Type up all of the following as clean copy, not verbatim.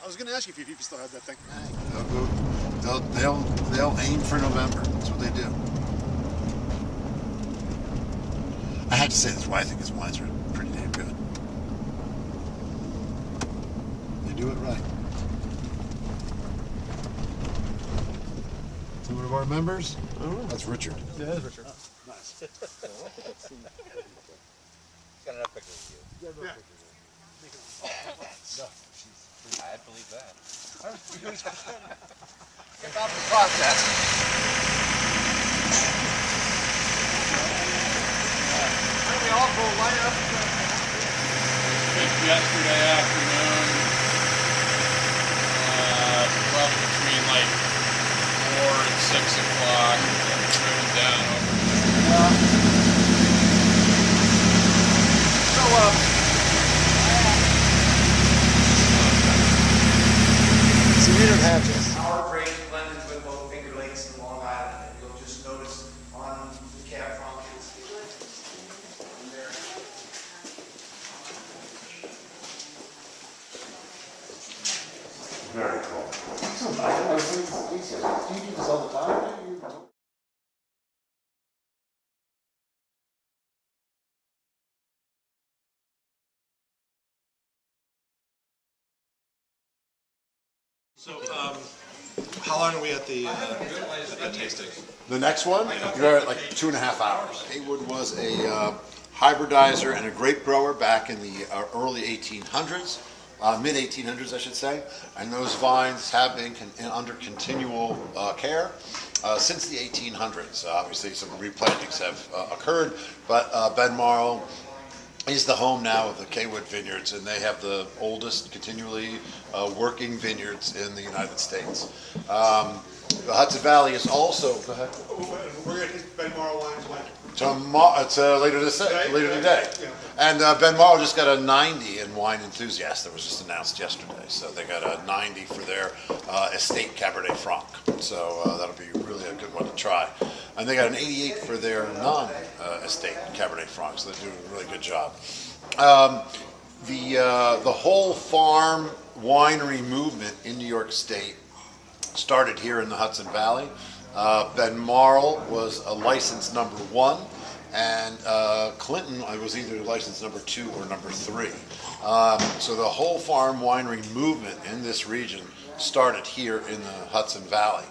was going to ask you if you still have that thing. They'll aim for November. That's what they do. I have to say this is why I think his wines are pretty damn good. They do it right. So one of our members? Oh, that's Richard. Yeah, that's Richard. Oh, nice. Got enough pictures of you. Yeah. I'd believe that. About the process. We all go line up. Yesterday afternoon, probably between like 4 and 6 o'clock, driven down over. So we don't have this. Our great blended with both Finger Lakes and Long Island, and you'll just notice on the cab front is there. Very cool. Do you do this all the time? So, how long are we at the tasting? The next one, you're at like 2.5 hours. Haywood was a hybridizer and a grape grower back in the early 1800s, mid 1800s I should say, and those vines have been under continual care since the 1800s. Obviously some replantings have occurred, but Benmarl is the home now of the Haywood Vineyards, and they have the oldest continually working vineyards in the United States. The Hudson Valley is also. Go ahead. We're going to taste Benmarl wines when? Tomorrow, it's later today. Yeah. And Benmarl just got a 90 in Wine Enthusiast that was just announced yesterday. So they got a 90 for their estate Cabernet Franc. So that'll be really a good one to try. And they got an 88 for their non-estate Cabernet Franc. So they're doing a really good job. The whole farm winery movement in New York State started here in the Hudson Valley. Benmarl was a license number 1, and Clinton was either license number 2 or number 3. So the whole farm winery movement in this region started here in the Hudson Valley.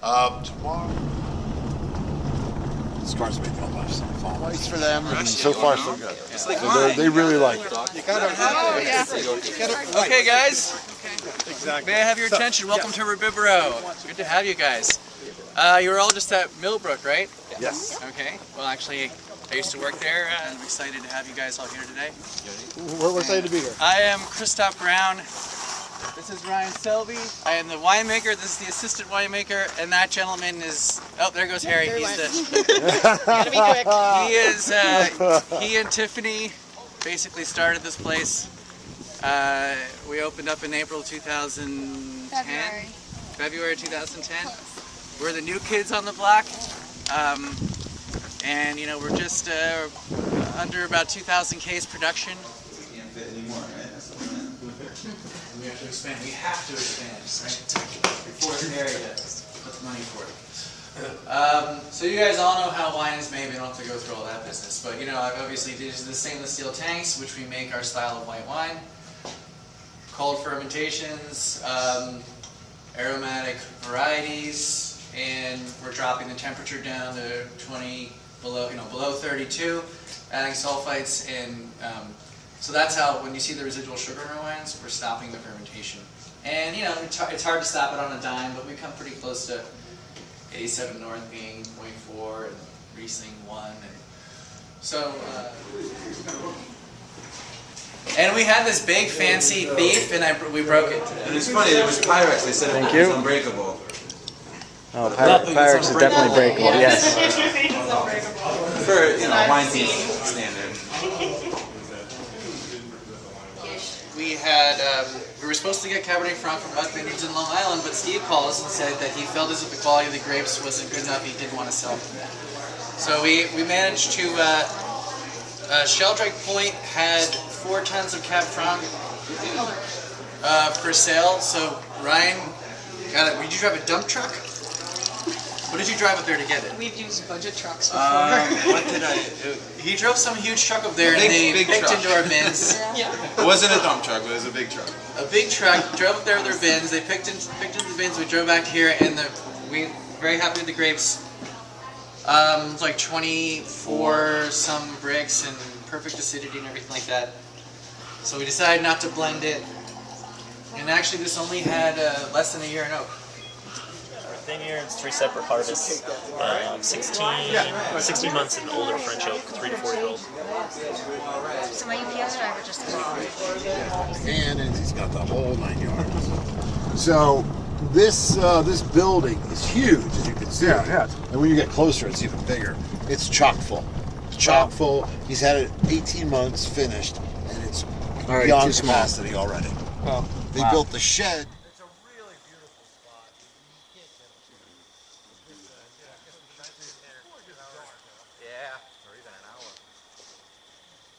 Tomorrow, this car's making a lot of fun lights for them, and so far so good. So they really like it. Okay, guys. Exactly. May I have your attention? Welcome to Ribibero. Good to have you guys. You were all just at Millbrook, right? Yes. Okay. Well, actually, I used to work there. I'm excited to have you guys all here today. We're excited to be here. I am Christoph Brown. This is Ryan Selby. I am the winemaker. This is the assistant winemaker, and that gentleman is. Oh, there goes Harry. He's the. Gotta be quick. He is. He and Tiffany basically started this place. We opened up in April 2010. February 2010. We're the new kids on the block, and you know we're just under about 2,000 case production. We can't fit anymore, right? That's the limit. We have to expand. We have to expand, right? Before Harry puts money for it. So you guys all know how wine is made. We don't have to go through all that business, but you know, obviously these are the stainless steel tanks, which we make our style of white wine. Cold fermentations, aromatic varieties. And we're dropping the temperature down to below 32, adding sulfites, and so that's how when you see the residual sugar in our wines, we're stopping the fermentation. And you know, it's hard to stop it on a dime, but we come pretty close to 87 North being 0.4 and Riesling 1, and so. And we had this big fancy thief, and we broke it. And it's funny, it was Pyrex. They said it was unbreakable. Oh, Pyrex is definitely breakable, yes. For, you know, wine team standard. We were supposed to get Cabernet Franc from Buck Vineyards in Long Island, but Steve called us and said that he felt as if the quality of the grapes wasn't good enough, he didn't want to sell them. So we managed to, Sheldrake Point had 4 tons of Cab Franc. for sale. So Ryan got it. Did you drive a dump truck? What did you drive up there to get it? We've used budget trucks before. What did I? He drove some huge truck up there, and they Big picked truck. into our bins. Yeah. It wasn't a dump truck, but it was a big truck. A big truck drove up there with their bins. They picked into the bins. We drove back here, and we very happy with the grapes. It's like 24 some bricks and perfect acidity and everything like that. So we decided not to blend it. And actually, this only had less than a year in oak. Same year, it's 3 separate harvests. 16 months and older French oak, 3 to 4-year-old. So my UPS driver just called. And he's got the whole 9 yards. So this building is huge, as you can see. Yeah. And when you get closer, it's even bigger. It's chock full. Chock full. He's had it 18 months finished, and it's Already beyond too small. capacity already. Oh. They built the shed. It's a really beautiful spot. Yeah, or even an hour.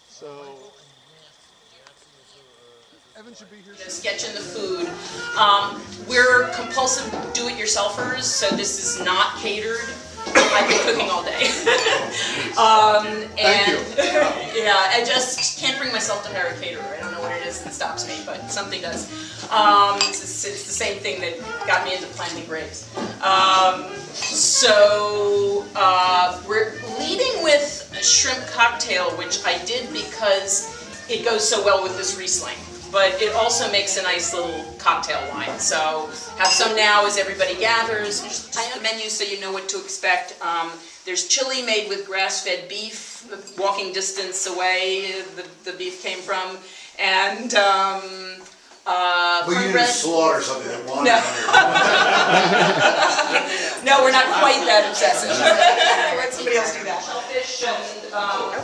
So, Evan should be here. Sketching the food. We're compulsive do-it-yourselfers, so this is not catered. I've been cooking all day. Thank you. Yeah, I just can't bring myself to hire a caterer. I don't know what it is that stops me, but something does. It's the same thing that got me into planting grapes. We're leading with a shrimp cocktail, which I did because it goes so well with this Riesling. But it also makes a nice little cocktail wine. So have some now as everybody gathers. I have the menu so you know what to expect. There's chili made with grass-fed beef, walking distance away the beef came from. And Well, you didn't slaughter something that wanted No. No, we're not quite that obsessive. Let somebody else do that. Fish and,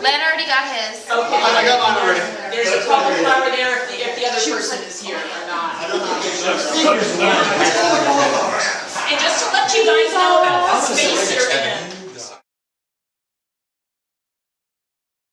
Len already got his. okay. I got mine already. There's a couple flour there if the other person is here or not. And just to let you guys know about the space you're in,